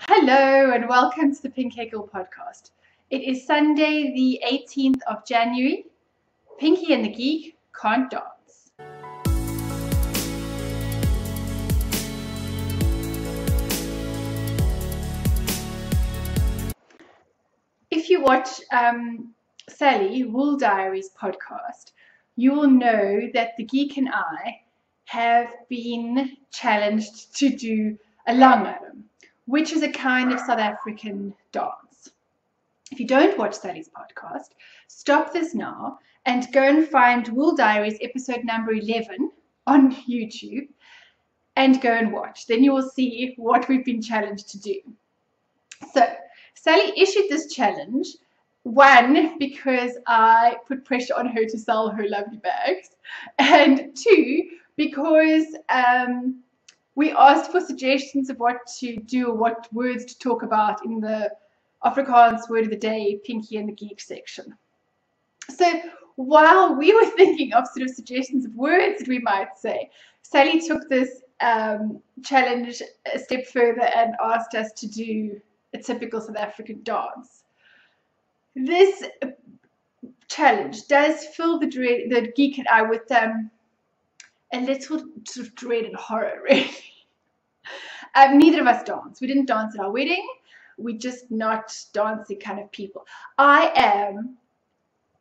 Hello and welcome to the Pinkyand podcast. It is Sunday the 18th of January. Pinky and the Geek can't dance. If you watch Sally Wooldiaries podcast, you will know that the Geek and I have been challenged to do a Langarm, which is a kind of South African dance. If you don't watch Sally's podcast, stop this now and go and find Wooldiaries episode number 11 on YouTube and go and watch. Then you will see what we've been challenged to do. So Sally issued this challenge, one, because I put pressure on her to sell her lovely bags, and two, because we asked for suggestions of what to do or what words to talk about in the Afrikaans word of the day, Pinky and the Geek section. So while we were thinking of sort of suggestions of words that we might say, Sally took this challenge a step further and asked us to do a typical South African dance. This challenge does fill the Geek and I with a little sort of dread and horror, really. Neither of us dance. We didn't dance at our wedding. We're just not dancing kind of people. I am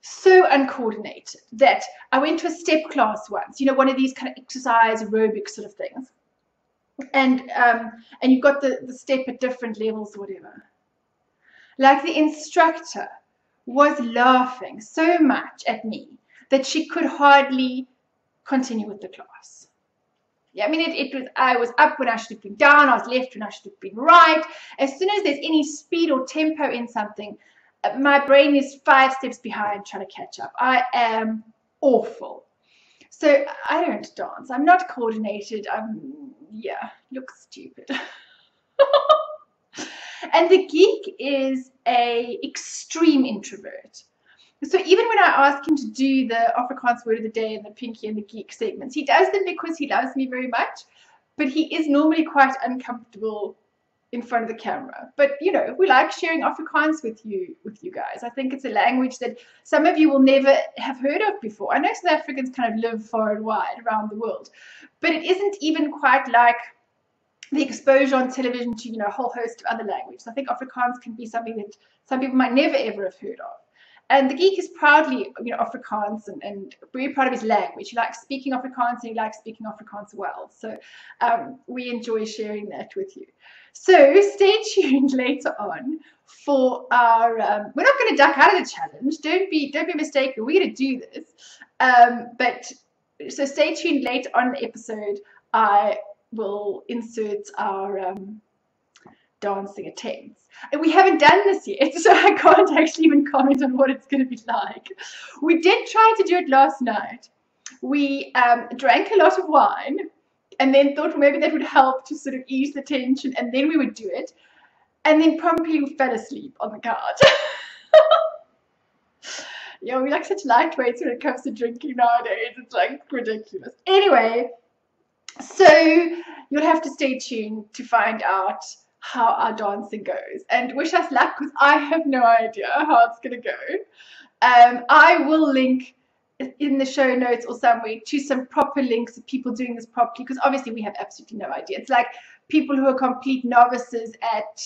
so uncoordinated that I went to a step class once, you know, one of these kind of exercise aerobic sort of things. And you've got the step at different levels or whatever. Like, the instructor was laughing so much at me that she could hardly continue with the class. Yeah, I mean, it was, I was up when I should have been down, I was left when I should have been right. As soon as there's any speed or tempo in something, my brain is 5 steps behind trying to catch up. I am awful. So I don't dance. I'm not coordinated. Yeah, look stupid. And the geek is an extreme introvert. So even when I ask him to do the Afrikaans word of the day and the Pinky and the Geek segments, he does them because he loves me very much, but he is normally quite uncomfortable in front of the camera. But you know, we like sharing Afrikaans with you guys. I think it's a language that some of you will never have heard of before. I know South Africans kind of live far and wide around the world, but it isn't even quite like the exposure on television to, you know, a whole host of other languages. I think Afrikaans can be something that some people might never ever have heard of. And the geek is proudly, you know, Afrikaans and very proud of his language. He likes speaking Afrikaans and he likes speaking Afrikaans well. So we enjoy sharing that with you. So stay tuned later on for our. We're not going to duck out of the challenge. Don't be mistaken. We're going to do this. But so stay tuned later on in the episode. I will insert our dancing attempts. And we haven't done this yet, so I can't actually even comment on what it's going to be like. We did try to do it last night. We drank a lot of wine and then thought, well, maybe that would help to sort of ease the tension, and then we would do it. And then promptly fell asleep on the couch. Yeah, we're like such lightweights when it comes to drinking nowadays. It's like ridiculous. Anyway, so you'll have to stay tuned to find out how our dancing goes, and wish us luck because I have no idea how it's going to go. I will link in the show notes or somewhere to some proper links of people doing this properly, because obviously we have absolutely no idea. It's like people who are complete novices at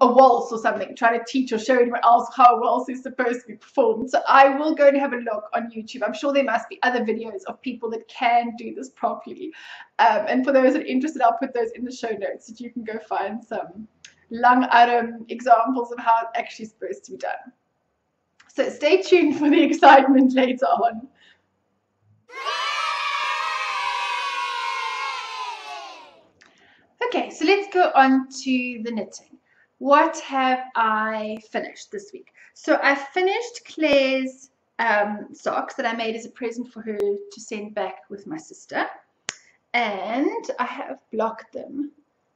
a waltz or something, trying to teach or show anyone else how a waltz is supposed to be performed. So I will go and have a look on YouTube. I'm sure there must be other videos of people that can do this properly. And for those that are interested, I'll put those in the show notes so you can go find some Langarm examples of how it's actually supposed to be done. So stay tuned for the excitement later on. Okay, so let's go on to the knitting. What have I finished this week? So I finished Claire's socks that I made as a present for her to send back with my sister. And I have blocked them.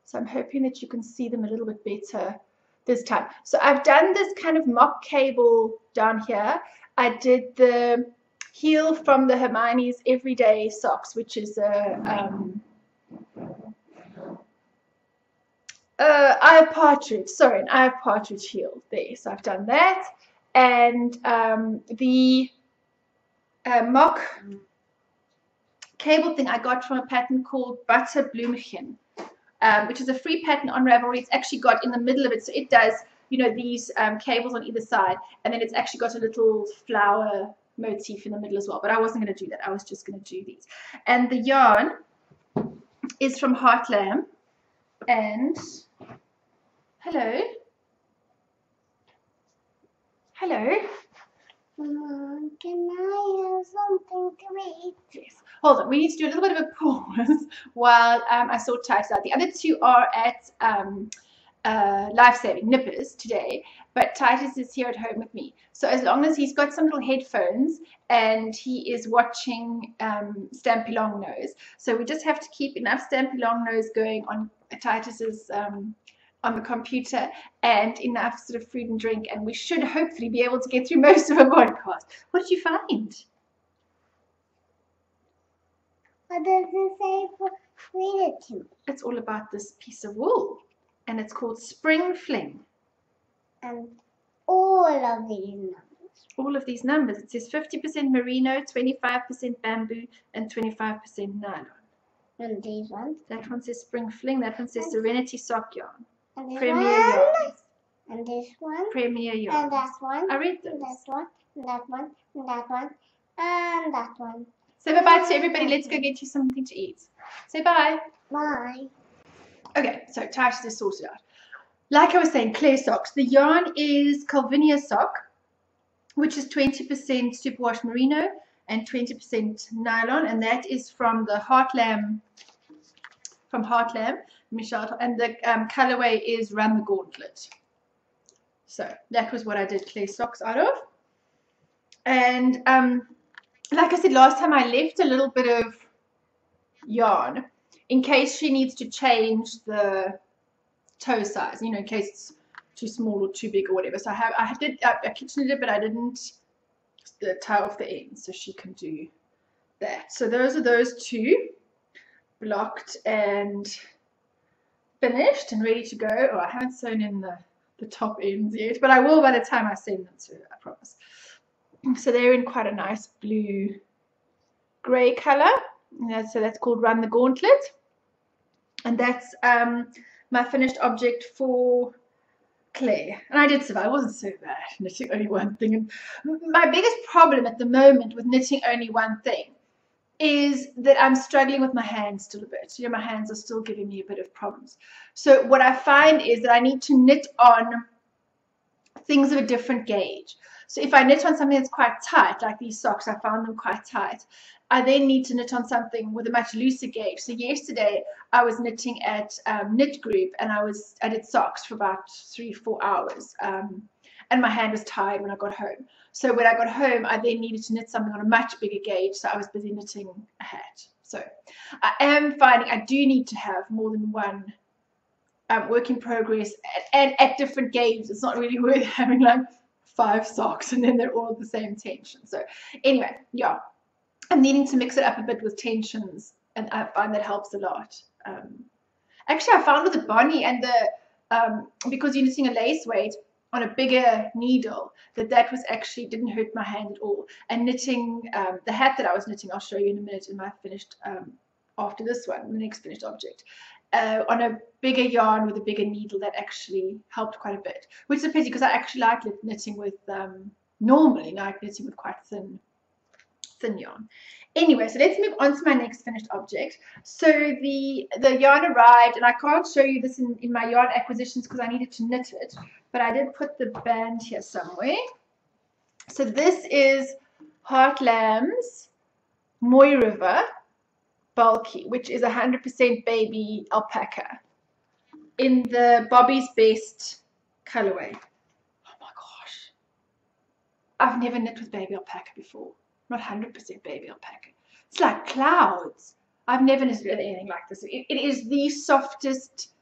So I'm hoping that you can see them a little bit better this time. So I've done this kind of mock cable down here. I did the heel from the Hermione's Everyday Socks, which is a eye partridge, sorry, an eye partridge heel there. So I've done that. And the mock cable thing I got from a pattern called Butter Bloemchen, which is a free pattern on Ravelry. It's actually got in the middle of it, so it does, you know, these cables on either side, and then it's actually got a little flower motif in the middle as well. But I wasn't going to do that. I was just going to do these. And the yarn is from Heartland. And hello. Hello. Mom, can I have something to eat? Yes. Hold on. We need to do a little bit of a pause while I sort Titus out. The other two are at Life-Saving Nippers today, but Titus is here at home with me. So as long as he's got some little headphones and he is watching Stampy Longnose, so we just have to keep enough Stampy Longnose going on Titus's on the computer and enough sort of food and drink, and we should hopefully be able to get through most of a podcast. What did you find? What does it say? Read it to me. It's all about this piece of wool, and it's called Spring Fling. And all of these numbers. All of these numbers. It says 50% merino, 25% bamboo, and 25% nylon. And these ones. That one says Spring Fling. That one says Serenity Sock Yarn. And this Premier one. Yarn. And this one. Premier Yarn. And that one. I read And those. that one. And that one. And that one. And that one. Say bye-bye to everybody. Let's go get you something to eat. Say bye. Bye. Okay, so Titus is sorted out. Like I was saying, clay socks. The yarn is Calvinia sock, which is 20% superwash merino and 20% nylon, and that is from the Heartland, Michelle, and the colorway is Run the Gauntlet. So that was what I did clay socks out of. And like I said last time, I left a little bit of yarn in case she needs to change the toe size, you know, in case it's too small or too big or whatever. So I kitchened it, but I didn't tie off the end, so she can do that. So those are those two, blocked and finished and ready to go. Oh, I haven't sewn in the top ends yet, but I will by the time I send them to her, I promise. So they're in quite a nice blue grey color. So that's called Run the Gauntlet, and that's my finished object for clay. And I did survive. It wasn't so bad knitting only one thing. And my biggest problem at the moment with knitting only one thing is that I'm struggling with my hands still a bit. You know, my hands are still giving me a bit of problems. So what I find is that I need to knit on things of a different gauge. So if I knit on something that's quite tight, like these socks, I found them quite tight, I then need to knit on something with a much looser gauge. So yesterday I was knitting at Knit Group, and I did socks for about 3-4 hours, and my hand was tired when I got home. So when I got home, I then needed to knit something on a much bigger gauge, so I was busy knitting a hat. So I am finding I do need to have more than one work in progress and at different gauges. It's not really worth having like 5 socks and then they're all the same tension. So anyway, yeah, I'm needing to mix it up a bit with tensions, and I find that helps a lot. Actually, I found with the Bonnie and the because you're knitting a lace weight on a bigger needle, that was actually didn't hurt my hand at all. And knitting the hat that I was knitting, I'll show you in a minute in my finished after this one, the next finished object, on a bigger yarn with a bigger needle, that actually helped quite a bit, which is a pity because I actually like knitting with normally like knitting with quite thin yarn. Anyway, so let's move on to my next finished object. So the yarn arrived, and I can't show you this in my yarn acquisitions because I needed to knit it, but I did put the band here somewhere. So this is Heartland's Moy River Bulky, which is 100% baby alpaca in the Bobby's Best colorway. Oh my gosh, I've never knit with baby alpaca before. Not 100% baby alpaca. It's like clouds. I've never knitted with anything like this. It is the softest,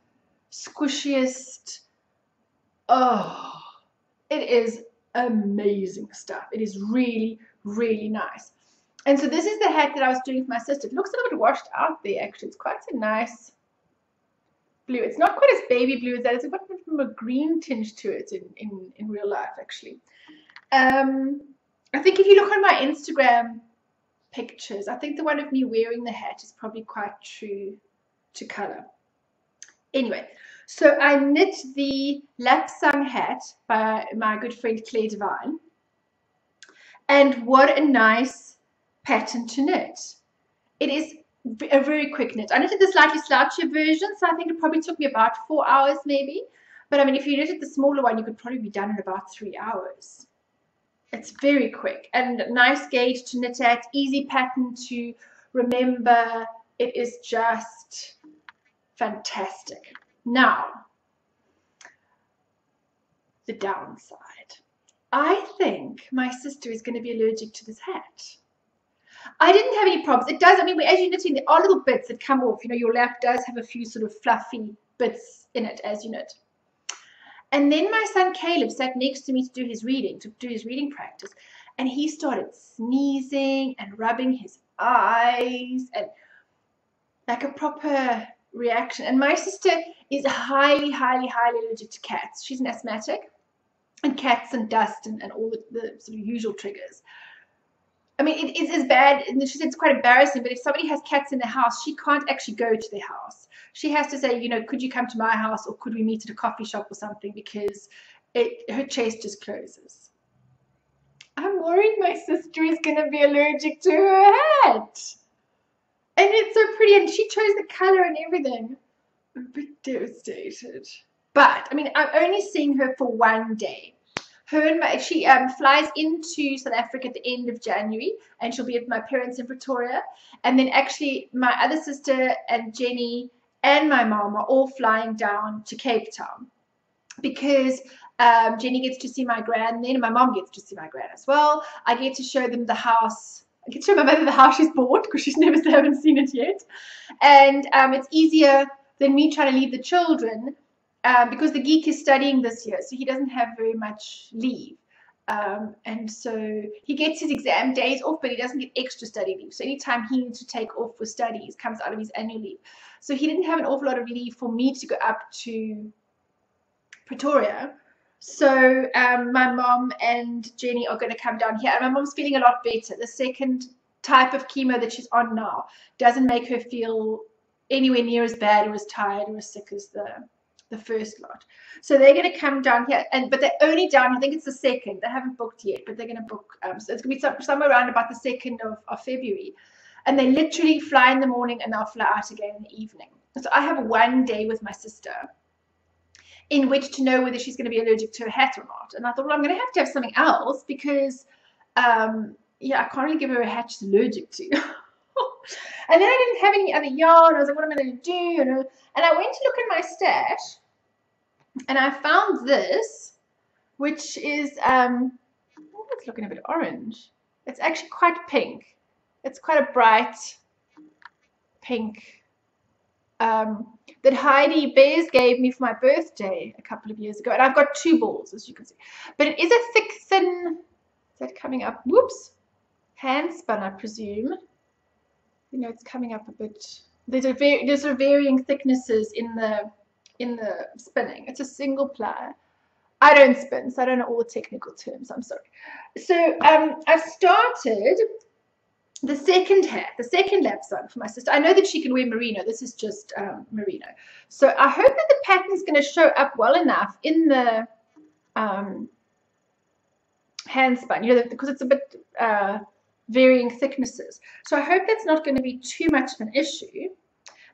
squishiest. Oh, it is amazing stuff. It is really, really nice. And so this is the hat that I was doing with my sister. It looks a little bit washed out there, actually. It's quite a nice blue. It's not quite as baby blue as that. It's got a green tinge to it in real life, actually. I think if you look on my Instagram pictures, I think the one of me wearing the hat is probably quite true to color. Anyway, so I knit the Lapsang hat by my good friend Claire Devine. And what a nice pattern to knit. It is a very quick knit. I knitted the slightly slouchier version, so I think it probably took me about 4 hours maybe. But I mean, if you knitted the smaller one, you could probably be done in about 3 hours. It's very quick and nice gauge to knit at, easy pattern to remember. It is just fantastic. Now, the downside. I think my sister is going to be allergic to this hat. I didn't have any problems. It does, I mean, as you're knitting, there are little bits that come off. You know, your lap does have a few sort of fluffy bits in it as you knit. And then my son Caleb sat next to me to do his reading practice. And he started sneezing and rubbing his eyes and like a proper reaction. And my sister is highly, highly, highly allergic to cats. She's an asthmatic. And cats and dust and all the sort of usual triggers. I mean, it is as bad, and she said it's quite embarrassing, but if somebody has cats in the house, she can't actually go to their house. She has to say, you know, could you come to my house or could we meet at a coffee shop or something, because her chest just closes. I'm worried my sister is going to be allergic to her hat. And it's so pretty, and she chose the color and everything. I'm a bit devastated. But, I mean, I'm only seeing her for 1 day. She flies into South Africa at the end of January, and she'll be at my parents in Pretoria. And then actually my other sister and Jenny and my mom are all flying down to Cape Town, because Jenny gets to see my gran then, and my mom gets to see my gran as well. I get to show them the house. I get to show my mother the house she's bought, because she's never haven't seen it yet. And it's easier than me trying to leave the children. Because the geek is studying this year, so he doesn't have very much leave. And so he gets his exam days off, but he doesn't get extra study leave. So anytime he needs to take off for studies comes out of his annual leave. So he didn't have an awful lot of leave for me to go up to Pretoria. So my mom and Jenny are going to come down here. And my mom's feeling a lot better. The second type of chemo that she's on now doesn't make her feel anywhere near as bad or as tired or as sick as the first lot. So they're going to come down here, but they're only down, I think it's the 2nd. They haven't booked yet, but they're going to book. So it's going to be somewhere around about the 2nd of February. And they literally fly in the morning and they'll fly out again in the evening. So I have 1 day with my sister in which to know whether she's going to be allergic to a hat or not. And I thought, well, I'm going to have something else, because, yeah, I can't really give her a hat she's allergic to. And then I didn't have any other yarn. I was like, what am I going to do? And I went to look in my stash, and I found this, which is, it's looking a bit orange. It's actually quite pink. It's quite a bright pink that Heidi Bears gave me for my birthday a couple of years ago. And I've got 2 balls, as you can see. But it is a thick, thin, is that coming up? Whoops. Hand spun, I presume. You know, it's coming up a bit. There's sort of varying thicknesses in the spinning. It's a single ply. I don't spin, so I don't know all the technical terms. I'm sorry. So I've started the second hat, the second Lapsang for my sister. I know that she can wear merino. This is just merino. So I hope that the pattern is going to show up well enough in the hand spun, you know, because it's a bit varying thicknesses. So I hope that's not going to be too much of an issue.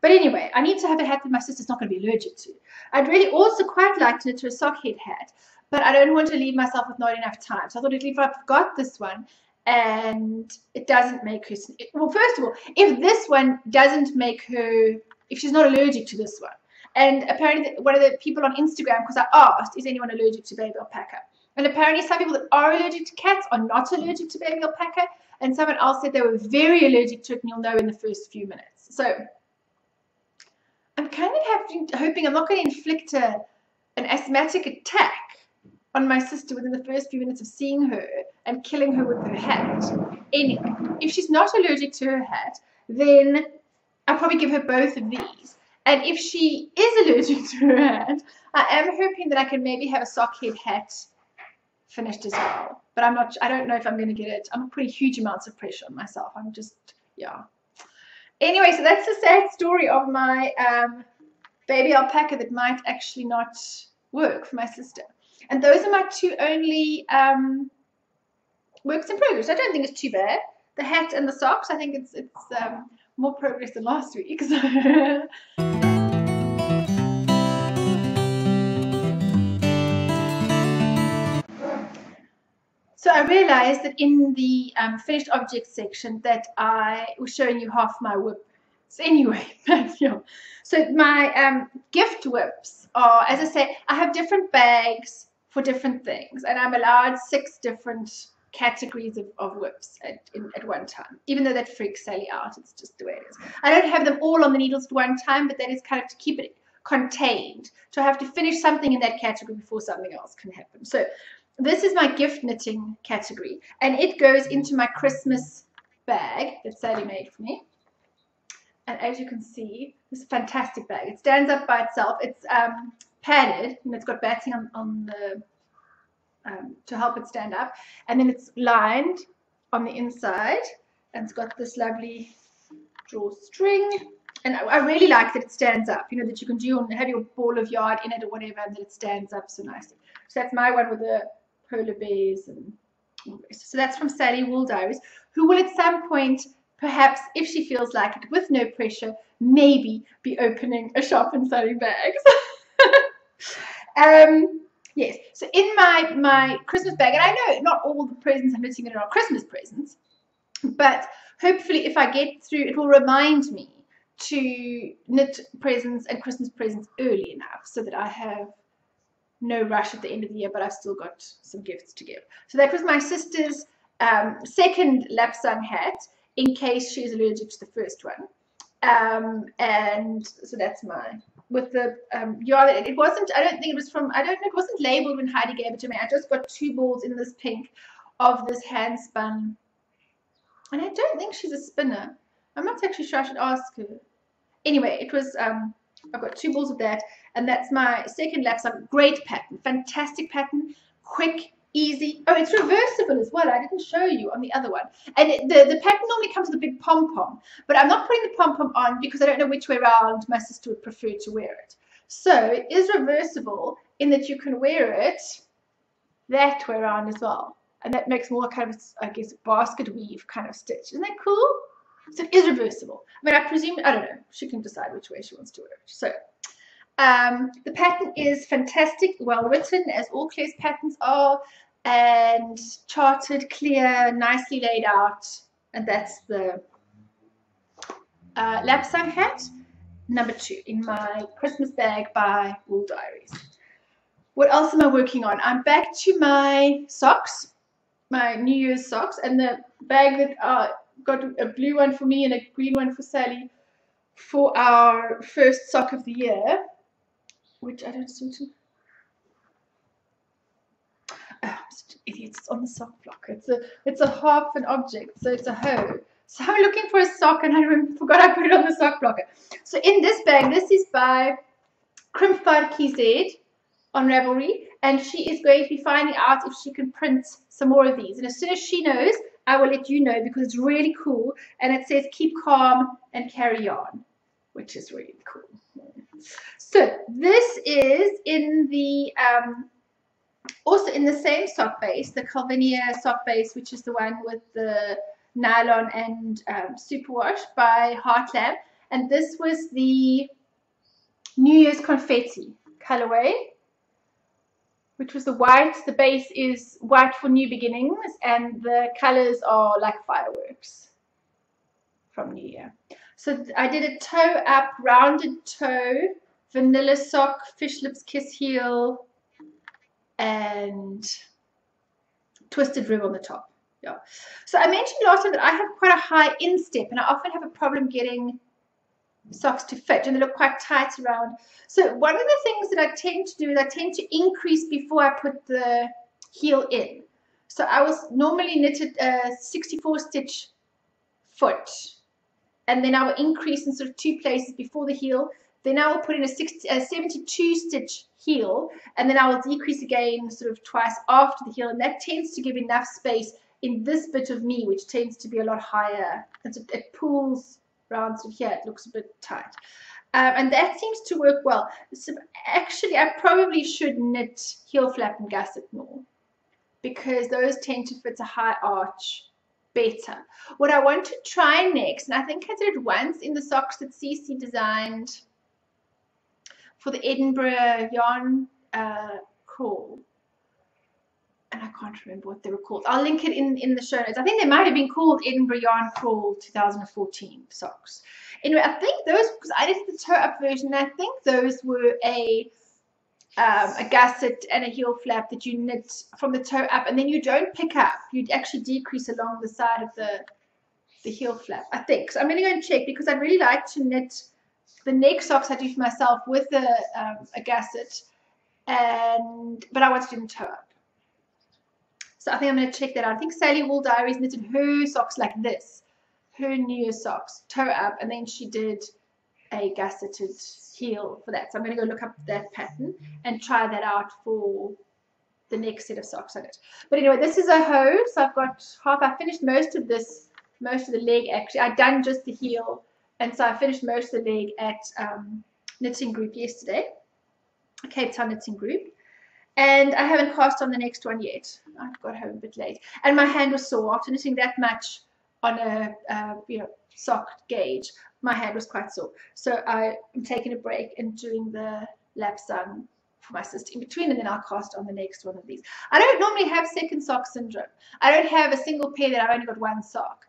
But anyway, I need to have a hat that my sister's not going to be allergic to. I'd really also quite like to knit her a sock head hat, but I don't want to leave myself with not enough time. So I thought if I've got this one and it doesn't make her, well, first of all, if this one doesn't make her, if she's not allergic to this one, and apparently one of the people on Instagram, because I asked, is anyone allergic to baby alpaca? And apparently some people that are allergic to cats are not allergic to baby alpaca, and someone else said they were very allergic to it, and you'll know in the first few minutes. So I'm kind of hoping I'm not going to inflict an asthmatic attack on my sister within the first few minutes of seeing her and killing her with her hat. Anyway, if she's not allergic to her hat, then I'll probably give her both of these. And if she is allergic to her hat, I am hoping that I can maybe have a sock head hat finished as well. But I don't know if I'm going to get it. I'm putting huge amounts of pressure on myself. I'm just, yeah. Anyway, so that's the sad story of my baby alpaca that might actually not work for my sister. And those are my two only works in progress. I don't think it's too bad. The hat and the socks, I think it's more progress than last week. So I realized that in the finished objects section that I was showing you half my whip. So anyway, yeah. So my gift whips are, as I say, I have different bags for different things, and I'm allowed 6 different categories of whips at one time, even though that freaks Sally out. It's just the way it is. I don't have them all on the needles at one time, but that is kind of to keep it contained. So I have to finish something in that category before something else can happen. So this is my gift knitting category, and it goes into my Christmas bag that Sally made for me. And as you can see, this is a fantastic bag. It stands up by itself. It's padded, and it's got batting on the to help it stand up, and then it's lined on the inside, and it's got this lovely drawstring. And I really like that it stands up. You know, that you can have your ball of yarn in it or whatever, and that it stands up so nicely. So that's my one with the polar bears and all the rest. So that's from Sally Wooldiaries, who will at some point, perhaps if she feels like it, with no pressure, maybe be opening a shop and selling bags. Yes, so in my Christmas bag, and I know not all the presents I'm knitting in are Christmas presents, but hopefully if I get through, it will remind me to knit presents and Christmas presents early enough so that I have no rush at the end of the year, but I've still got some gifts to give. So that was my sister's second Lapsang hat, in case she's allergic to the first one. And so that's mine. With the yarn, it wasn't, I don't think it was from, I don't know, it wasn't labeled when Heidi gave it to me. I just got 2 balls in this pink of this hand spun. And I don't think she's a spinner. I'm not actually sure, I should ask her. Anyway, it was, I've got 2 balls of that, and that's my second Lapsang. Great pattern, fantastic pattern, quick, easy. Oh, it's reversible as well. I didn't show you on the other one. And the pattern normally comes with a big pom-pom, but I'm not putting the pom-pom on because I don't know which way around my sister would prefer to wear it. So it is reversible in that you can wear it that way around as well. And that makes more kind of, I guess, basket weave kind of stitch. Isn't that cool? So it is reversible. I mean, I presume, I don't know. She can decide which way she wants to wear it. So the pattern is fantastic, well written, as all Claire's patterns are, and charted, clear, nicely laid out. And that's the Lapsang hat, number 2 in my Christmas bag by Wooldiaries. What else am I working on? I'm back to my socks, my New Year's socks, and the bag that got a blue one for me and a green one for Sally for our first sock of the year, which I don't seem to. Oh, I'm such an idiot. It's on the sock block. It's a half an object, so it's a hoe. So I'm looking for a sock, and I forgot I put it on the sock blocker. So in this bag, this is by Crimpvar KZ on Ravelry, and she is going to be finding out if she can print some more of these. And as soon as she knows, I will let you know, because it's really cool, and it says keep calm and carry on, which is really cool. So this is in the also in the same sock base, the Calvinia sock base, which is the one with the nylon and superwash by Heartland, and this was the New Year's confetti colorway, which was the white. The base is white for new beginnings, and the colors are like fireworks from New Year. So I did a toe up, rounded toe, vanilla sock, fish lips kiss heel, and twisted rib on the top. Yeah. So I mentioned last time that I have quite a high instep, and I often have a problem getting socks to fit, and they look quite tight around. So one of the things that I tend to do is I tend to increase before I put the heel in. So I was normally knitted a 64 stitch foot, and then I will increase in sort of 2 places before the heel, Then I will put in a 72 stitch heel, and then I will decrease again sort of twice after the heel, and that tends to give enough space in this bit of me, which tends to be a lot higher. It pulls around sort of here. It looks a bit tight. And that seems to work well. So actually, I probably should knit heel flap and gusset more, because those tend to fit a high arch better. What I want to try next, and I think I did it once in the socks that Cece designed for the Edinburgh yarn crawl, and I can't remember what they were called. I'll link it in the show notes. I think they might have been called Edinburgh Yarn Crawl 2014 socks. Anyway, I think those, because I did the toe up version, I think those were a gusset and a heel flap that you knit from the toe up, and then you don't pick up. You'd actually decrease along the side of the heel flap, I think. So I'm going to go and check, because I'd really like to knit the neck socks I do for myself with a gusset, but I want to do the toe up. So I think I'm going to check that out. I think Sally Wooldiaries knitted her socks like this, her New socks, toe up, and then she did a gusseted heel for that. So I'm going to go look up that pattern and try that out for the next set of socks on it. But anyway, this is a hoe, so I've got half. I finished most of the leg actually. I'd done just the heel, and so I finished most of the leg at Knitting Group yesterday, CapeTown Knitting Group. And I haven't cast on the next one yet. I got home a bit late, and my hand was sore after knitting that much on a sock gauge. My hand was quite sore, so I'm taking a break and doing the Lapsang for my sister in between, and then I'll cast on the next one of these. I don't normally have second sock syndrome. I don't have a single pair that I've only got one sock,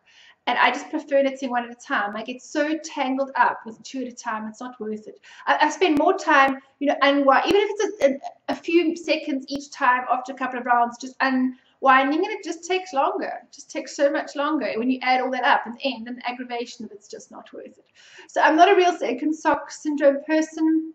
and I just prefer knitting one at a time. I get so tangled up with two at a time, it's not worth it. I spend more time, unwinding, even if it's a few seconds each time after a couple of rounds, just unwinding, and it just takes longer. It just takes so much longer when you add all that up in the end, and the aggravation of it's just not worth it. So I'm not a real second sock syndrome person.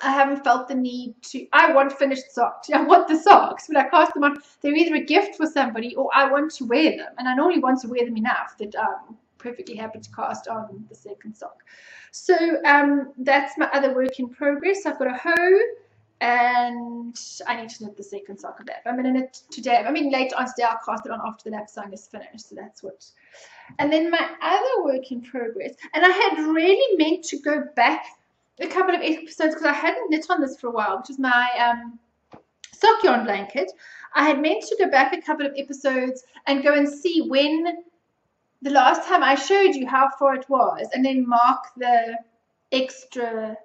I haven't felt the need to. I want finished socks. I want the socks. When I cast them on, they're either a gift for somebody or I want to wear them. And I normally want to wear them enough that I'm perfectly happy to cast on the second sock. So that's my other work in progress. I've got a hoe, and I need to knit the second sock of that. I'm going to knit today. Later on today, I'll cast it on after the Lapsang is finished. So that's what. And then my other work in progress, and I had really meant to go back a couple of episodes, because I hadn't knit on this for a while, which is my sock yarn blanket. I had meant to go back a couple of episodes and go and see when the last time I showed you how far it was, and then mark the extra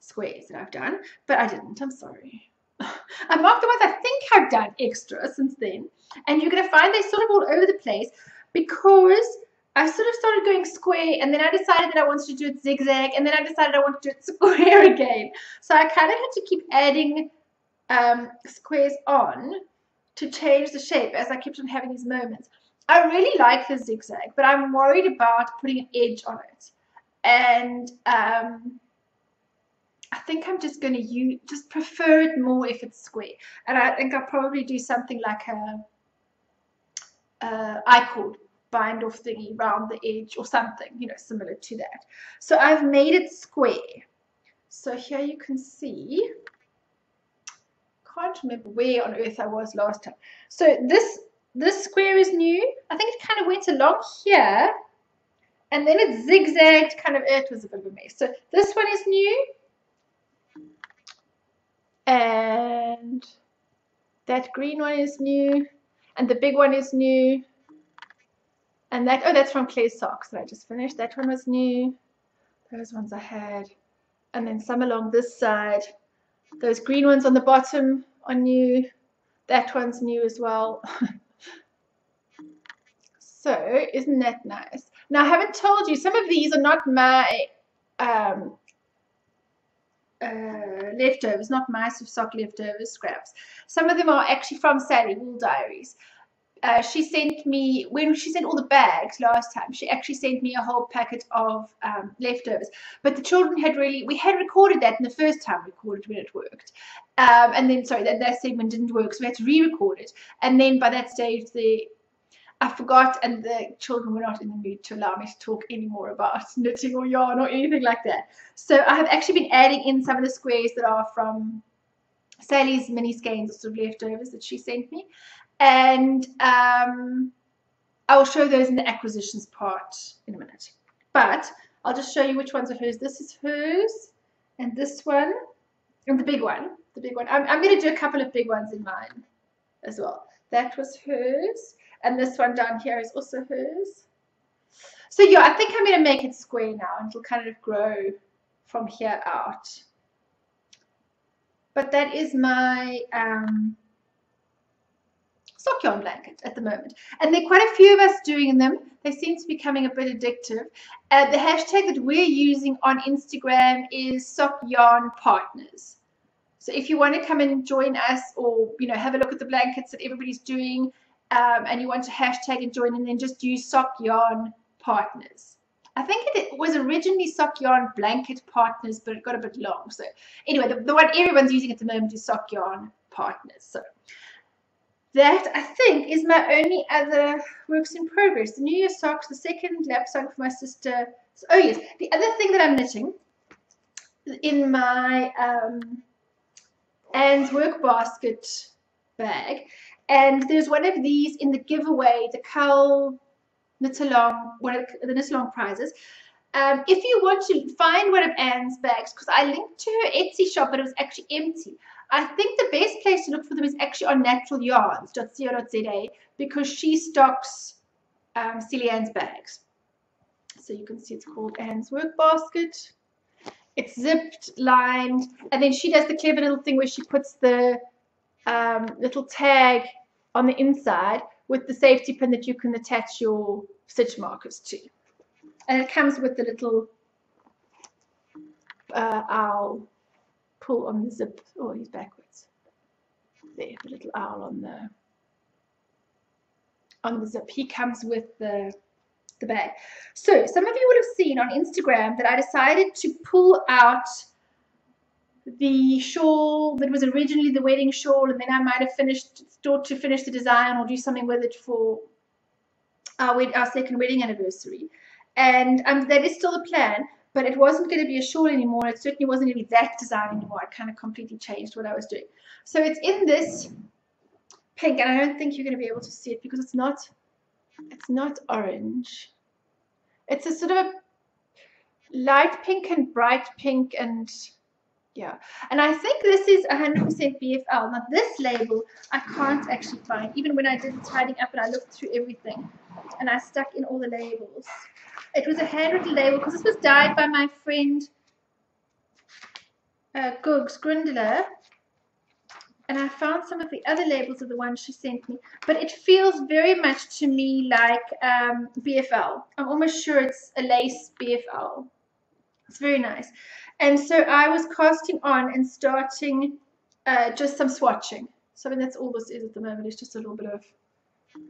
squares that I've done, but I didn't. I'm sorry. I marked the ones I think I've done extra since then, and you're going to find they're sort of all over the place, because I sort of started going square, and then I decided that I wanted to do it zigzag, and then I decided I wanted to do it square again. So I kind of had to keep adding squares on to change the shape as I kept on having these moments. I really like the zigzag, but I'm worried about putting an edge on it. And I think I'm just going to just prefer it more if it's square. And I think I'll probably do something like a I-cord bind off thingy round the edge or something, similar to that. So I've made it square. So here you can see, can't remember where on earth I was last time. So this square is new. I think it kind of went along here, and then it zigzagged it was a bit of a mess. So this one is new, and that green one is new, and the big one is new. And that's from Claire's socks that I just finished. That one was new. Those ones I had. And then some along this side. Those green ones on the bottom are new. That one's new as well. So, isn't that nice? Now, I haven't told you, some of these are not my leftovers, not my sock leftovers, scraps. Some of them are actually from Sally Wooldiaries. She sent me, when she sent all the bags last time, she actually sent me a whole packet of leftovers. But the children we had recorded that in the first time we recorded when it worked. And then, sorry, that segment didn't work, so we had to re-record it. And then by that stage, I forgot, and the children were not in the mood to allow me to talk anymore about knitting or yarn or anything like that. So I have actually been adding in some of the squares that are from Sally's mini skeins, or sort of leftovers that she sent me. And I will show those in the acquisitions part in a minute. But I'll just show you which ones are hers. This is hers, and this one, and the big one. The big one. I'm going to do a couple of big ones in mine as well. That was hers, and this one down here is also hers. So yeah, I think I'm going to make it square now, and it'll kind of grow from here out. But that is my sock yarn blanket at the moment. And there are quite a few of us doing them. They seem to be becoming a bit addictive. The hashtag that we're using on Instagram is sock yarn partners. So if you want to come and join us, or have a look at the blankets that everybody's doing, and you want to hashtag and join, and then just use sock yarn partners. I think it was originally sock yarn blanket partners, but it got a bit long. So anyway, the one everyone's using at the moment is sock yarn partners. So that, I think, is my only other works in progress. The New Year socks, the second Lapsang for my sister. So, oh yes, the other thing that I'm knitting in my Anne's work basket bag, and there's one of these in the giveaway, the Cull Knit Along, one of the Knit Along prizes. If you want to find one of Anne's bags, because I linked to her Etsy shop, but it was actually empty. I think the best place to look for them is actually on naturalyarns.co.za, because she stocks Silly Anne's bags. So you can see it's called Anne's Work Basket. It's zipped, lined, and then she does the clever little thing where she puts the little tag on the inside with the safety pin that you can attach your stitch markers to. And it comes with the little owl pull on the zip. Oh, he's backwards. There, the little owl on the zip. He comes with the bag. So some of you will have seen on Instagram that I decided to pull out the shawl that was originally the wedding shawl, and then I might have thought to finish the design or do something with it for our second wedding anniversary. And that is still the plan, but it wasn't going to be a shawl anymore. It certainly wasn't going to be that design anymore. I kind of completely changed what I was doing. So it's in this pink, and I don't think you're going to be able to see it because it's not orange. It's a sort of a light pink and bright pink, and yeah. And I think this is 100% BFL. Now this label I can't actually find, even when I did the tidying up and I looked through everything and I stuck in all the labels. It was a handwritten label because this was dyed by my friend Googs Grundler, and I found some of the other labels of the ones she sent me, but it feels very much to me like BFL. I'm almost sure it's a lace BFL. It's very nice. And so I was casting on and starting just some swatching. So I mean, that's all this is at the moment. It's just a little bit of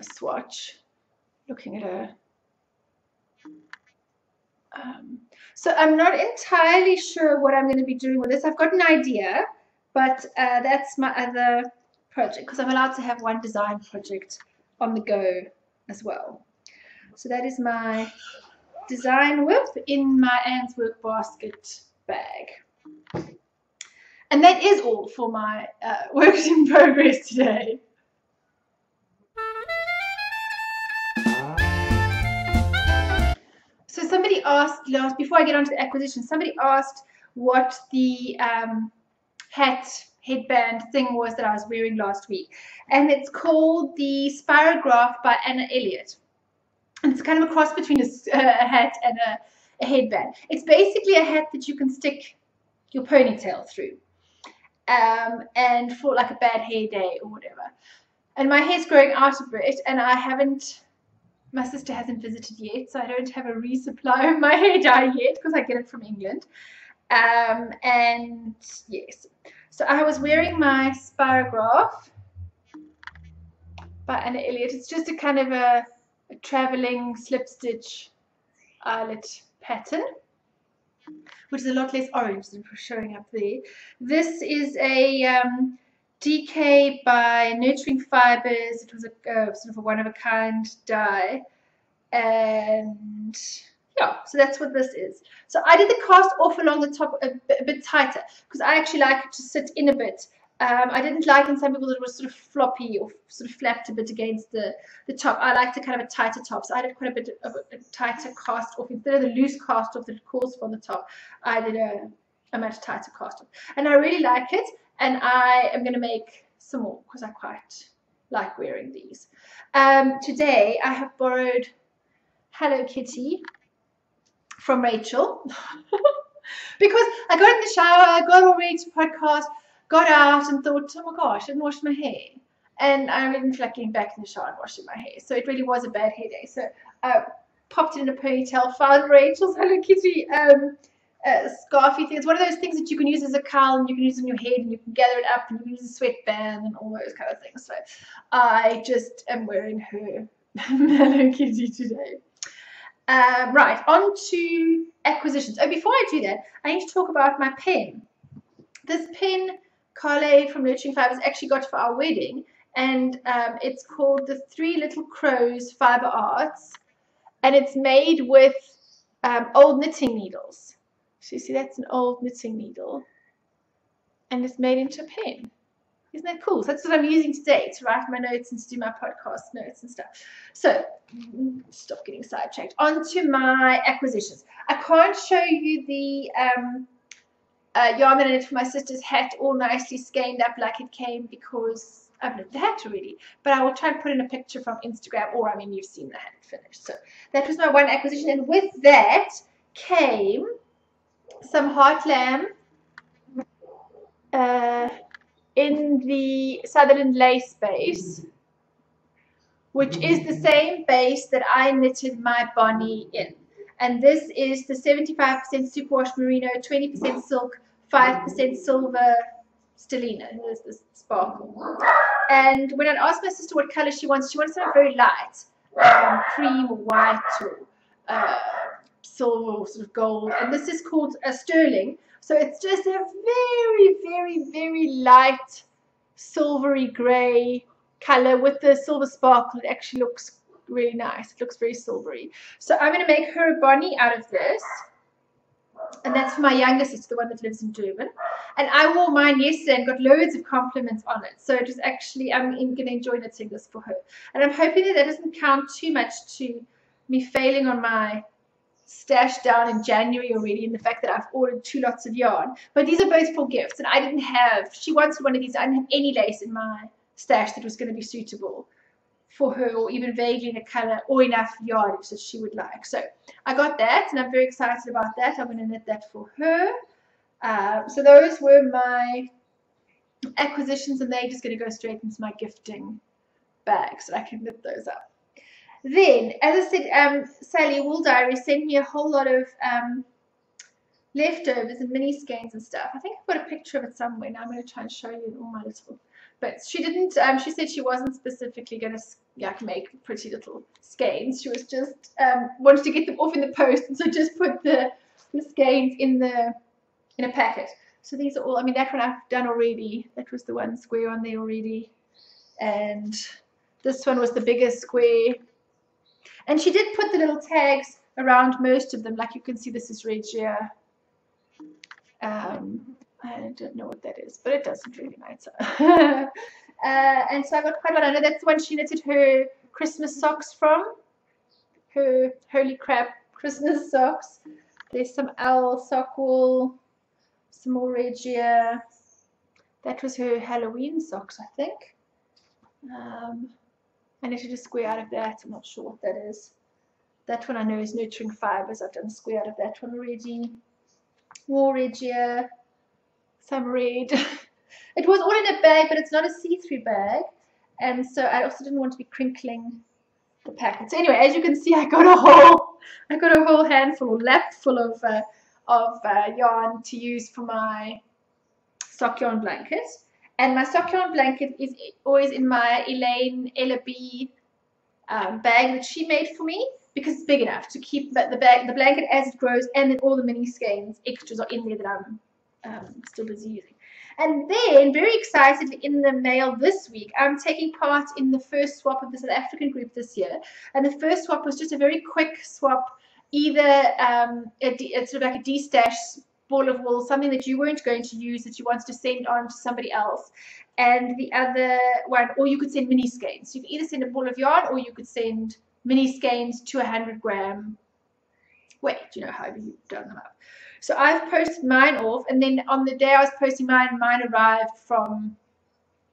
a swatch, looking at her. So I'm not entirely sure what I'm going to be doing with this. I've got an idea, but that's my other project, because I'm allowed to have one design project on the go as well. So that is my design whip in my Anne's Work Basket bag. And that is all for my works in progress today. So somebody asked before I get on to the acquisition, somebody asked what the headband thing was that I was wearing last week. And it's called the Spirograph by Anna Elliott. And it's kind of a cross between a hat and a headband. It's basically a hat that you can stick your ponytail through. And for like a bad hair day or whatever. And my hair's growing out a bit, and my sister hasn't visited yet, so I don't have a resupply of my hair dye yet because I get it from England. And yes, so I was wearing my Spirograph by Anna Elliott. It's just a kind of a traveling slip stitch eyelet pattern, which is a lot less orange than showing up there. This is a DK by Nurturing Fibers. It was a sort of a one-of-a-kind dye. And yeah, so that's what this is. So I did the cast off along the top a bit tighter because I actually like it to sit in a bit. I didn't like in some people that it was sort of floppy or sort of flapped a bit against the top. I like to kind of a tighter top. So I did quite a bit of a tighter cast off. Instead of the loose cast off that it calls for on the top, I did a much tighter cast off. And I really like it. And I am going to make some more because I quite like wearing these. Today I have borrowed Hello Kitty from Rachel because I got in the shower, got all ready to podcast, got out and thought, oh my gosh, I didn't wash my hair. And I didn't feel like getting back in the shower and washing my hair. So it really was a bad hair day. So I popped it in a ponytail, found Rachel's Hello Kitty scarfy thing. It's one of those things that you can use as a cowl and you can use in your head and you can gather it up and you can use a sweatband and all those kind of things. So I just am wearing her Hello Kitty today. Right, on to acquisitions. Oh, before I do that, I need to talk about my pen. This pen Carly from Nurturing Fibers actually got for our wedding, and it's called the Three Little Crows Fiber Arts, and it's made with old knitting needles. So you see that's an old knitting needle, and it's made into a pen. Isn't that cool? So that's what I'm using today to write my notes and to do my podcast notes and stuff. So, stop getting sidetracked. On to my acquisitions. I can't show you the yarn that I knit for my sister's hat all nicely skeined up like it came because I've knit the hat already. But I will try and put in a picture from Instagram, or I mean you've seen the hat finished. So that was my one acquisition, and with that came some heart lamb in the Sutherland lace base, which is the same base that I knitted my Bonnie in. And this is the 75% superwash merino, 20% silk, 5% silver stellina. Here's this sparkle. And when I asked my sister what color she wants something very light, cream or white or silver or sort of gold. And this is called a sterling. So it's just a very, very, very light silvery grey color with the silver sparkle. It actually looks really nice. It looks very silvery. So I'm going to make her a Bonnie out of this. And that's for my younger sister, the one that lives in Durban. And I wore mine yesterday and got loads of compliments on it. So it was actually, I'm going to enjoy knitting this for her. And I'm hoping that that doesn't count too much to me failing on my stash down in January already, and the fact that I've ordered 2 lots of yarn. But these are both for gifts, and I didn't have, she wanted one of these, I didn't have any lace in my stash that was going to be suitable for her, or even vaguely in a color or enough yardage that she would like. So I got that, and I'm very excited about that. I'm going to knit that for her. So those were my acquisitions, and they're just going to go straight into my gifting bag so I can knit those up. Then, as I said, Sally Wooldiaries sent me a whole lot of leftovers and mini skeins and stuff. I think I've got a picture of it somewhere. Now I'm going to try and show you in all my little. But she didn't. She said she wasn't specifically going to make pretty little skeins. She was just wanted to get them off in the post, and so just put the skeins in a packet. So these are all. I mean, that one I've done already. That was the one square on there already, and this one was the bigger square. And she did put the little tags around most of them. Like you can see, this is Regia. I don't know what that is, but it doesn't really matter. And so I got quite a lot. I know that's the one she knitted her Christmas socks from. Her Holy Crap Christmas socks. There's some owl sock wool, some more Regia. That was her Halloween socks, I think. I knitted a square out of that. I'm not sure what that is. That one I know is Nurturing Fibers. I've done a square out of that one already. More Regia. Some red. It was all in a bag, but it's not a see-through bag. And so I also didn't want to be crinkling the packet. So anyway, as you can see, I got a whole handful, lap full of yarn to use for my sock yarn blanket. And my sock yarn blanket is always in my Elaine Ella B bag that she made for me, because it's big enough to keep the blanket as it grows, and then all the mini skeins extras are in there that I'm still busy using. And then, very excitedly, in the mail this week, I'm taking part in the first swap of the South African group this year. And the first swap was just a very quick swap, either it's sort of like a D-stash ball of wool, something that you weren't going to use that you wanted to send on to somebody else. And the other one, or you could send mini skeins. You could either send a ball of yarn or you could send mini skeins to 100 gram weight, however you've done them up. So I've posted mine off, and then on the day I was posting mine arrived from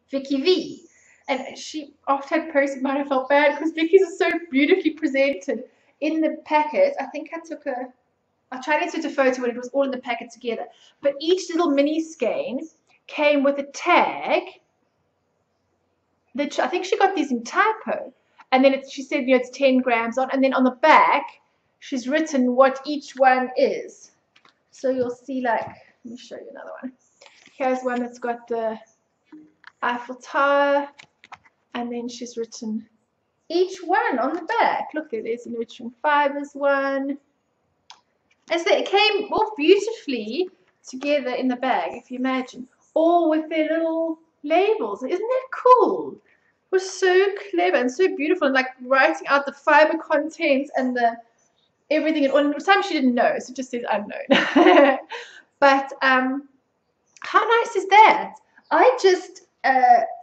Vicky V. And she, after I'd posted mine, I felt bad because Vicky's are so beautifully presented in the packet. I think I tried to take a photo when it was all in the packet together. But each little mini skein came with a tag that I think she got these in typo. And then she said, it's 10 grams on. And then on the back, she's written what each one is. So you'll see, like, let me show you another one. Here's one that's got the Eiffel Tower. And then she's written each one on the back. Look, there's a nurturing fibers one. And so it came all beautifully together in the bag, if you imagine. All with their little labels. Isn't that cool? It was so clever and so beautiful, and like writing out the fiber contents and the everything. And some she didn't know, so it just says unknown. But how nice is that? I just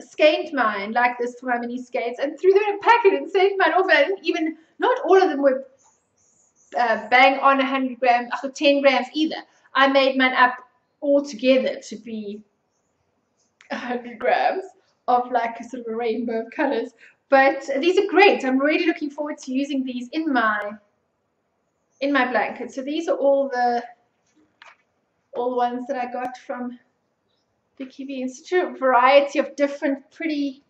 scanned mine like this for my mini skates and threw them in a packet and sent mine off. I didn't even, not all of them were bang on 100 grams, 10 grams either. I made mine up all together to be 100 grams of like a sort of a rainbow of colors. But these are great. I'm really looking forward to using these in my blanket. So these are all the ones that I got from Vicky V, and such a variety of different pretty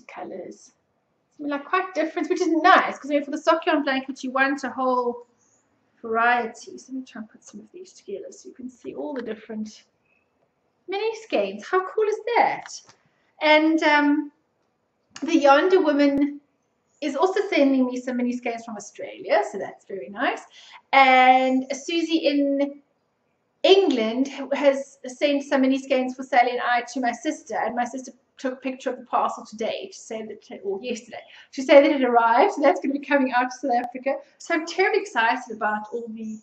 colors. I mean, like quite different, which is nice because for the sock yarn blanket you want a whole variety. So let me try and put some of these together so you can see all the different mini skeins. How cool is that? And the Yonder woman is also sending me some mini skeins from Australia, so that's very nice. And Susie in England has sent some mini skeins for Sally and I to my sister, and my sister took a picture of the parcel today to say that, or yesterday, to say that it arrived. So that's going to be coming out to South Africa. So I'm terribly excited about all the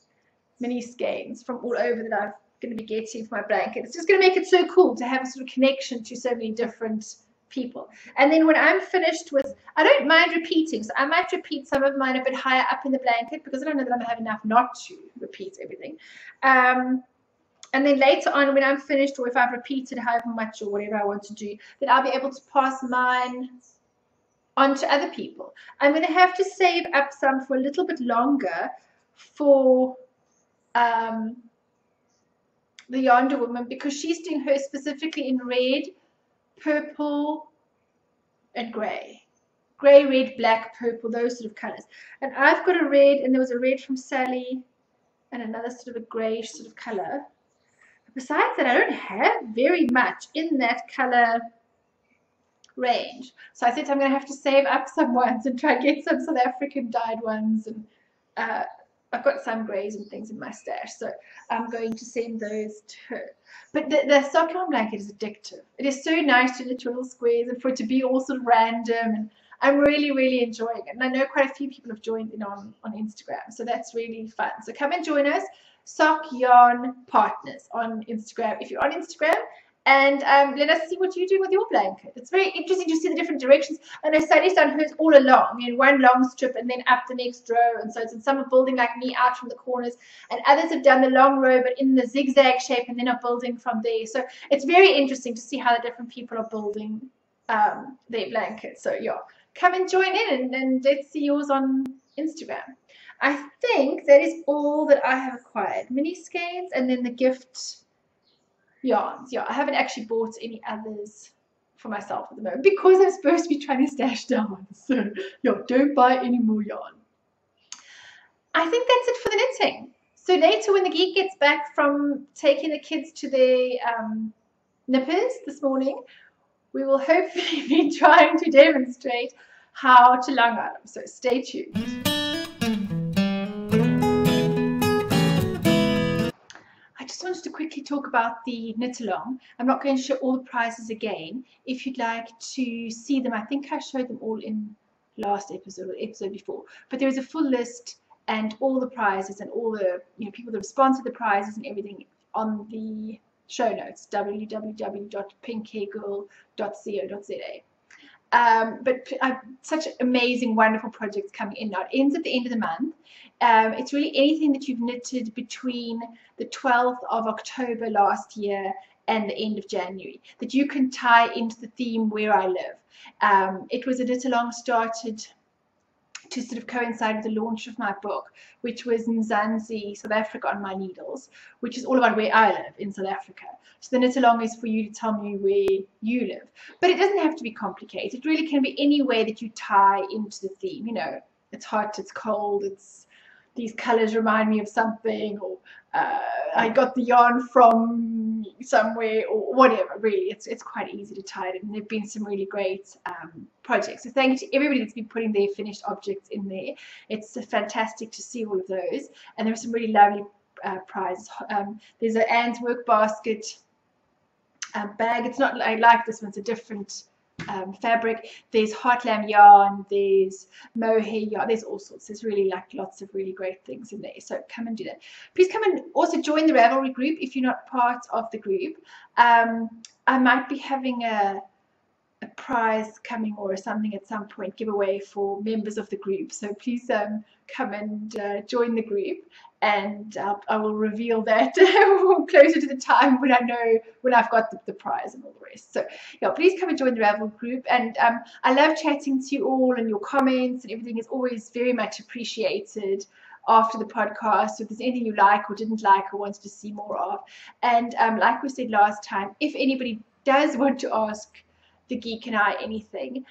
mini skeins from all over that I'm going to be getting for my blanket. It's just going to make it so cool to have a sort of connection to so many different people. And then when I'm finished with, I don't mind repeating, so I might repeat some of mine a bit higher up in the blanket because I don't know that I'm going to have enough not to repeat everything. And then later on, when I'm finished, or if I've repeated however much or whatever I want to do, then I'll be able to pass mine on to other people. I'm going to have to save up some for a little bit longer for the Yonder woman, because she's doing hers specifically in red, purple, and grey. Grey, red, black, purple, those sort of colours. And I've got a red, and there was a red from Sally, and another sort of a greyish sort of colour. Besides that, I don't have very much in that colour range. So I said I'm going to have to save up some ones and try and get some South African dyed ones. And I've got some greys and things in my stash, so I'm going to send those to her. But the sock yarn blanket is addictive. It is so nice to knit little squares and for it to be all sort of random. And I'm really, really enjoying it. And I know quite a few people have joined in on Instagram, so that's really fun. So come and join us. Sock Yarn Partners on Instagram if you're on Instagram, and let us see what you're doing with your blanket. It's very interesting to see the different directions. I know Sally's done hers all along, one long strip and then up the next row, and so it's, and some are building like me out from the corners, and others have done the long row but in the zigzag shape and then are building from there. So it's very interesting to see how the different people are building their blankets. So yeah, come and join in and let's see yours on Instagram. I think that is all that I have acquired. Mini skeins and then the gift yarns. Yeah, I haven't actually bought any others for myself at the moment because I'm supposed to be trying to stash down. So yeah, don't buy any more yarn. I think that's it for the knitting. So later when the geek gets back from taking the kids to their nippers this morning, we will hopefully be trying to demonstrate how to Langarm. So stay tuned. I just wanted to quickly talk about the knit along. I'm not going to show all the prizes again. If you'd like to see them, I think I showed them all in last episode or the episode before. But there is a full list and all the prizes and all the people that have sponsored the prizes and everything on the show notes, www.pinkhairgirl.co.za. But such amazing, wonderful projects coming in now. It ends at the end of the month. It's really anything that you've knitted between the 12th of October last year and the end of January that you can tie into the theme Where I Live. It was a knit along started to sort of coincide with the launch of my book, which was Mzansi, South Africa on My Needles, which is all about where I live in South Africa. So the knit along is for you to tell me where you live. But it doesn't have to be complicated. It really can be any way that you tie into the theme. You know, it's hot, it's cold, it's these colors remind me of something, or I got the yarn from somewhere, or whatever. Really, it's quite easy to tie it in. And there have been some really great projects. So thank you to everybody that's been putting their finished objects in there. It's fantastic to see all of those, and there are some really lovely prizes. There's an Anne's work basket bag. It's not like this one. It's a different fabric. There's heartland yarn, there's mohair yarn, there's all sorts. There's really lots of really great things in there, so come and do that. Please come and also join the Ravelry group if you're not part of the group. I might be having a prize coming or something at some point, giveaway for members of the group, so please come and join the group, and I will reveal that closer to the time when I know when I've got the prize and all the rest. So yeah, please come and join the Ravelry group, and I love chatting to you all, and your comments and everything is always very much appreciated after the podcast. So if there's anything you like or didn't like or wanted to see more of, and like we said last time, if anybody does want to ask the Geek and I anything,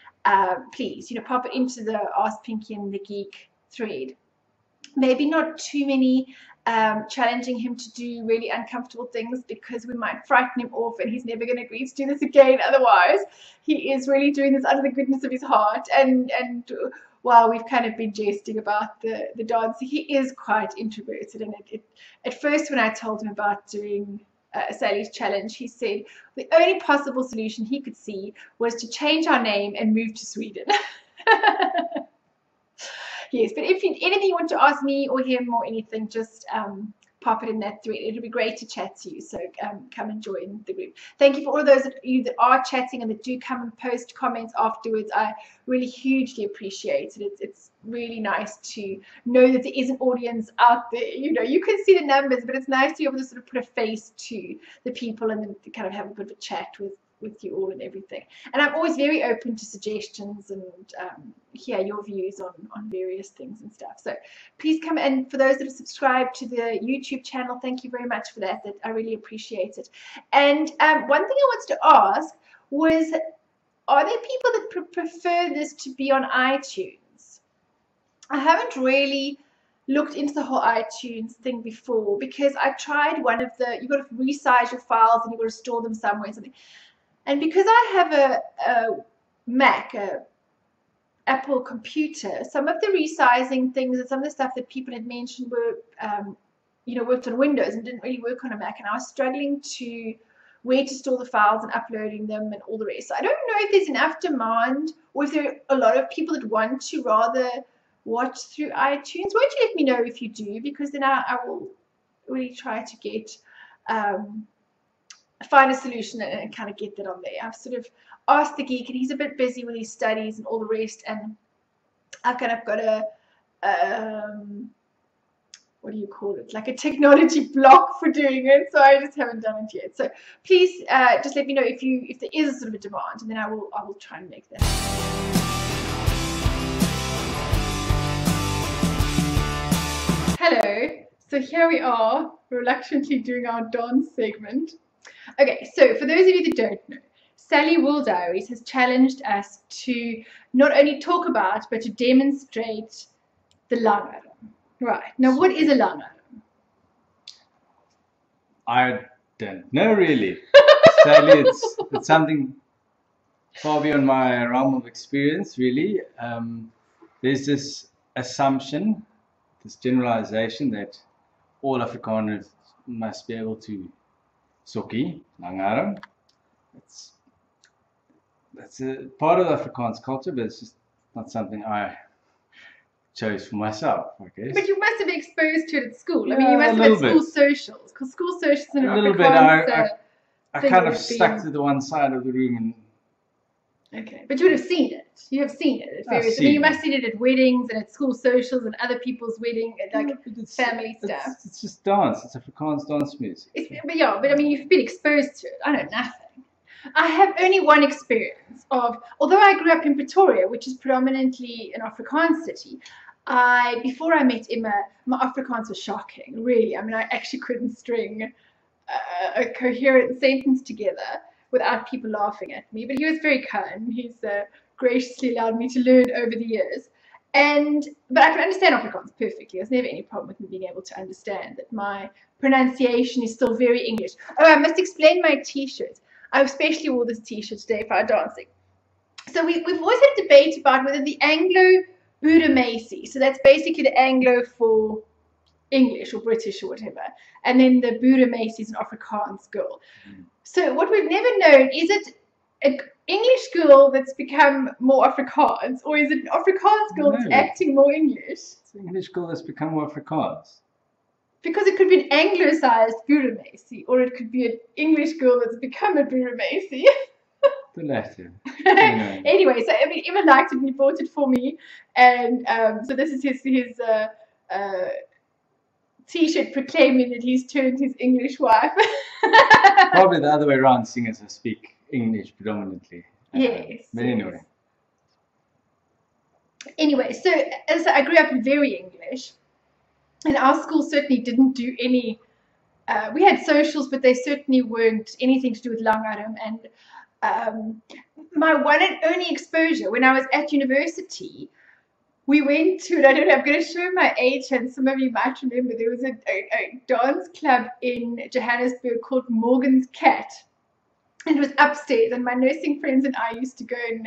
please, pop it into the Ask Pinkyand The Geek thread. Maybe not too many challenging him to do really uncomfortable things, because we might frighten him off and he's never going to agree to do this again. Otherwise, he is really doing this out of the goodness of his heart. And while we've kind of been jesting about the dance, he is quite introverted. And at first, when I told him about doing Sally's challenge, he said the only possible solution he could see was to change our name and move to Sweden. Yes, but if anything you want to ask me or him or anything, just pop it in that thread. It'll be great to chat to you, so come and join the group. Thank you for all of those of you that are chatting and that do come and post comments afterwards. I really hugely appreciate it. It's really nice to know that there is an audience out there. You can see the numbers, but it's nice to be able to sort of put a face to the people and then to kind of have a bit of a chat with you all and everything. And I'm always very open to suggestions and hear your views on various things and stuff. So please come, and for those that are subscribed to the YouTube channel, thank you very much for that. I really appreciate it. And one thing I wanted to ask was, are there people that prefer this to be on iTunes? I haven't really looked into the whole iTunes thing before, because I tried one of the, you've got to resize your files and you've got to store them somewhere or something. And because I have a Mac, a Apple computer, some of the resizing things and some of the stuff that people had mentioned were, worked on Windows and didn't really work on a Mac. And I was struggling to where to store the files and uploading them and all the rest. So I don't know if there's enough demand, or if there are a lot of people that want to rather watch through iTunes. Won't you let me know if you do? Because then I will really try to get find a solution and kind of get that on there. I've sort of asked the geek, and he's a bit busy with his studies and all the rest, and I've kind of got a what do you call it, like a technology block for doing it, so I just haven't done it yet. So please just let me know if there is a sort of a demand, and then I will try and make that. Hello, so here we are reluctantly doing our dance segment. Okay, so for those of you that don't know, Sally Wooldiaries has challenged us to not only talk about, but to demonstrate the Langarm. Right, now what is a Langarm? I don't know really. Sally, it's something far beyond my realm of experience, really. There's this assumption, this generalization that all Afrikaners must be able to sokkie, Langarm. That's a part of the Afrikaans culture, but it's just not something I chose for myself, I guess. But you must have been exposed to it at school. I mean, Yeah, you must a have had little school bit. socials, because school socials in A little bit. Afrikaans. I thing kind of would be- stuck to the one side of the room and Okay, but you would have seen it. You have seen it at I've various. I mean, you seen must have seen it at weddings and at school socials and other people's wedding, and like but it's, family stuff. It's just dance. It's Afrikaans dance music. But I mean, you've been exposed to it. I know nothing. I have only one experience of, although I grew up in Pretoria, which is predominantly an Afrikaans city, before I met Emma, my Afrikaans was shocking, really. I mean, I actually couldn't string a coherent sentence together without people laughing at me. But he was very kind. He's graciously allowed me to learn over the years. But I can understand Afrikaans perfectly. There's never any problem with me being able to understand that my pronunciation is still very English. Oh, I must explain my t-shirt. I especially wore this t-shirt today for our dancing. So we've always had a debate about whether the Anglo Boodamesi, so that's basically the Anglo for English or British or whatever, and then the Boodamesi is an Afrikaans girl. So what we've never known, is it an English girl that's become more Afrikaans, or is it an Afrikaans girl that's No. acting more English? It's an English girl that's become more Afrikaans. Because it could be an Anglicized Boodamesi, or it could be an English girl that's become a Boodamesi. The latter. Anyway, so I mean, Emma liked it and he bought it for me, and so this is his t-shirt proclaiming that he's turned his English wife. Probably the other way around, seeing as I speak English predominantly. Yes. But anyway. Anyway, so as I grew up very English, and our school certainly didn't do any. We had socials, but they certainly weren't anything to do with Langarm. And my one and only exposure when I was at university, we went to, and I don't know, I'm going to show my age, and some of you might remember, there was a dance club in Johannesburg called Morgan's Cat. And it was upstairs, and my nursing friends and I used to go and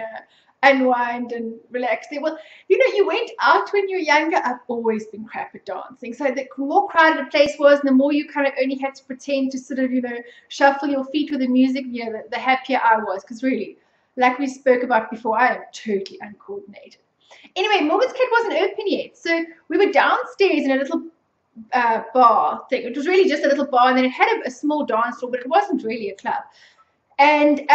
unwind and relax there. Well, you know, you went out when you were younger. I've always been crap at dancing. So the more crowded a place was, and the more you kind of only had to pretend to sort of, you know, shuffle your feet with the music, you know, the happier I was. Because really, like we spoke about before, I am totally uncoordinated. Anyway, Morgan's Cat wasn't open yet. So we were downstairs in a little bar thing. It was really just a little bar, and then it had a small dance floor, but it wasn't really a club. And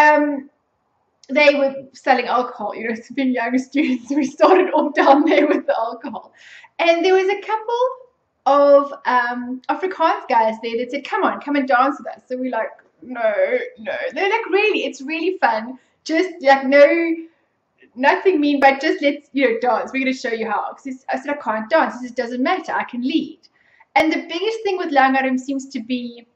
they were selling alcohol, you know, to being young students. We started off down there with the alcohol. And there was a couple of Afrikaans guys there that said, come and dance with us. So we're like, no. They're like, really, it's really fun. Just like, nothing mean, but just let's, you know, dance. We're going to show you how. Because I said, I can't dance. He says, it doesn't matter. I can lead. And the biggest thing with Langarm seems to be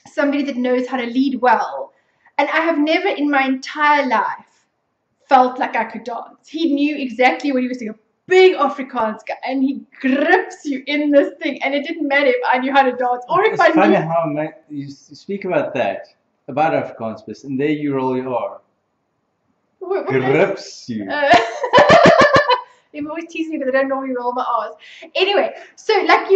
somebody that knows how to lead well. And I have never in my entire life felt like I could dance. He knew exactly what he was doing. A big Afrikaans guy, and he grips you in this thing. And it didn't matter if I knew how to dance or if I It's funny knew. how you speak about that, about Afrikaans, but and there you roll your R. What Grips you. They always tease me because I don't normally roll my R's. Anyway, so like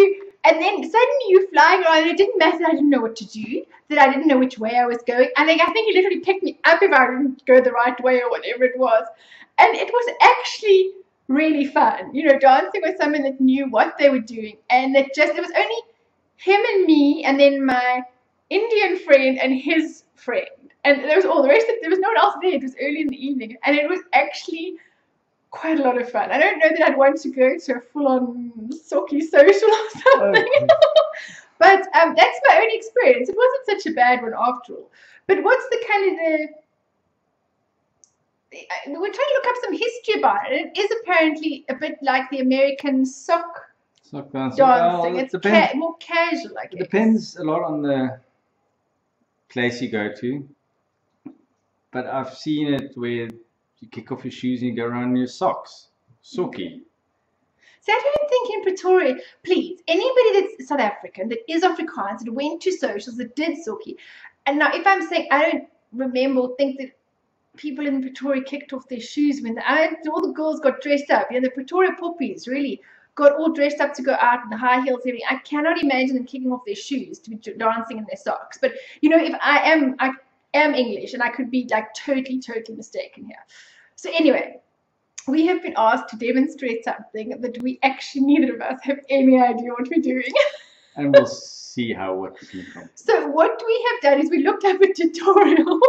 and then suddenly you're flying around, and it didn't matter that I didn't know what to do, that I didn't know which way I was going. And like, I think he literally picked me up if I didn't go the right way or whatever it was. And it was actually really fun, you know, dancing with someone that knew what they were doing. And it was only him and me, and then my Indian friend and his friend. And there was all the rest there was no one else there. It was early in the evening, and it was actually quite a lot of fun. I don't know that I'd want to go to a full-on sokkie social or something. But that's my only experience. It wasn't such a bad one after all. But what's the kind of we're trying to look up some history about it. It is apparently a bit like the American sock Dancing. dancing. Well, It's more casual, I guess. It depends a lot on the place you go to. But I've seen it where you kick off your shoes and you go around in your socks. Sokkie. So I don't think in Pretoria, please, anybody that's South African, that is Afrikaans, that went to socials, that did sokkie. And now if I'm saying I don't remember or think that people in Pretoria kicked off their shoes when all the girls got dressed up. You know, the Pretoria poppies really got all dressed up to go out in the high heels and everything. I cannot imagine them kicking off their shoes to be dancing in their socks. But you know, if I am English, and I could be like totally mistaken here. So anyway, we have been asked to demonstrate something that we actually, neither of us have any idea what we're doing. And we'll see what we can come. So what we have done is we looked up a tutorial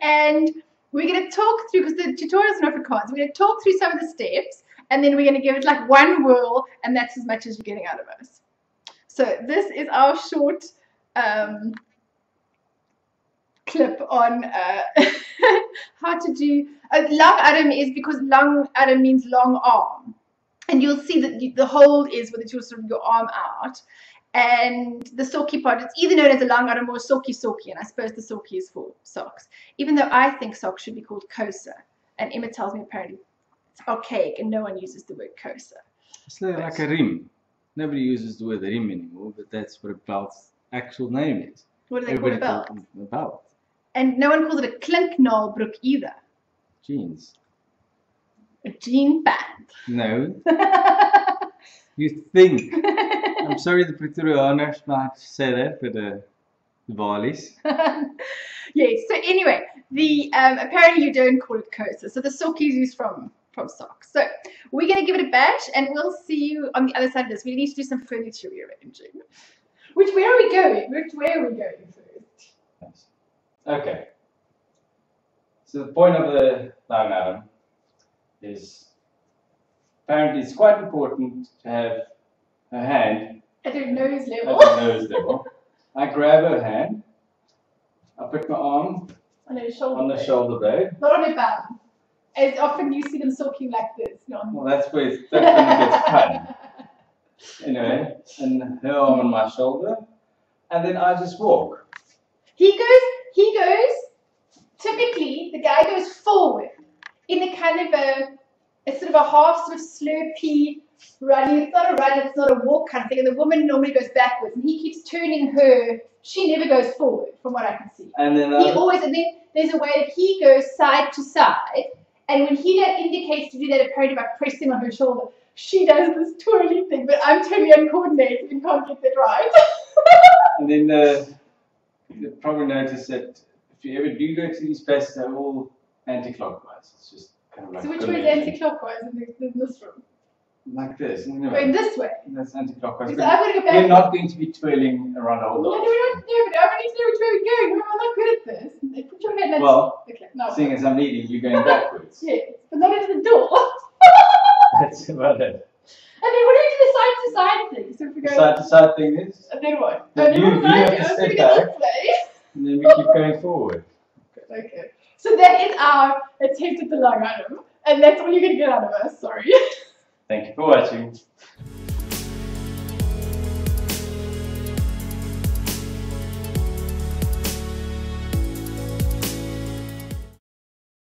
and we're going to talk through, because the tutorial is in Afrikaans, we're going to talk through some of the steps and then we're going to give it like one whirl, and that's as much as you're getting out of us. So this is our short clip on how to do Langarm is because Langarm means long arm, and you'll see that the hold is with your sort of your arm out, and the socky part, it's either known as a Langarm or socky, and I suppose the socky is for socks, even though I think socks should be called kosa, and Emma tells me apparently it's archaic and no one uses the word kosa. It's like a rim. Nobody uses the word rim anymore, but that's what a belt's actual name is. What do they call a belt? A belt. And no one calls it a klinknaalbroek either. Jeans. A jean band. No. You think. I'm sorry the Pretoriaaners might say that, but the Wali's. Yes, so anyway, apparently you don't call it kosa. So the socky is used from socks. So we're going to give it a bash and we'll see you on the other side of this. We need to do some furniture rearranging. Where are we going? Where are we going first? Yes. Okay. So the point of the Langarm is apparently it's quite important to have her hand at her nose level. At her nose level. I grab her hand, I put my arm on the shoulder blade. Not on her bum. As often you see them soaking like this. Well, that's when it gets fun. Anyway, and her arm on my shoulder, and then I just walk. He goes, typically the guy goes forward in a kind of a sort of a half sort of slurpy running. It's not a run, it's not a walk kind of thing, and the woman normally goes backwards, and he keeps turning her. She never goes forward, from what I can see. And then and then there's a way that he goes side to side, and when he indicates to do that, apparently by pressing on her shoulder, she does this twirly thing, but I'm totally uncoordinated and can't get that right. And then you'll probably notice that if you ever do go to these places, they're all anti-clockwise. It's just kind of like. So which way is anti-clockwise in this room? Like this. Going this way. That's anti-clockwise. So I'm going to go back. You're not going to be twirling around the whole lot. No, but I need to know which way we're going. I'm not good at this. Put your hand. Well, okay, no, seeing as I'm leading, you're going backwards. Yes, but not into the door. That's about it. And then what do we do the side-to-side thing? So if we go side-to-side thing is? And then what? You have to step back, and then we keep going forward. Okay. So that is our attempt at the Langarm, and that's all you're going to get out of us. Sorry. Thank you for watching.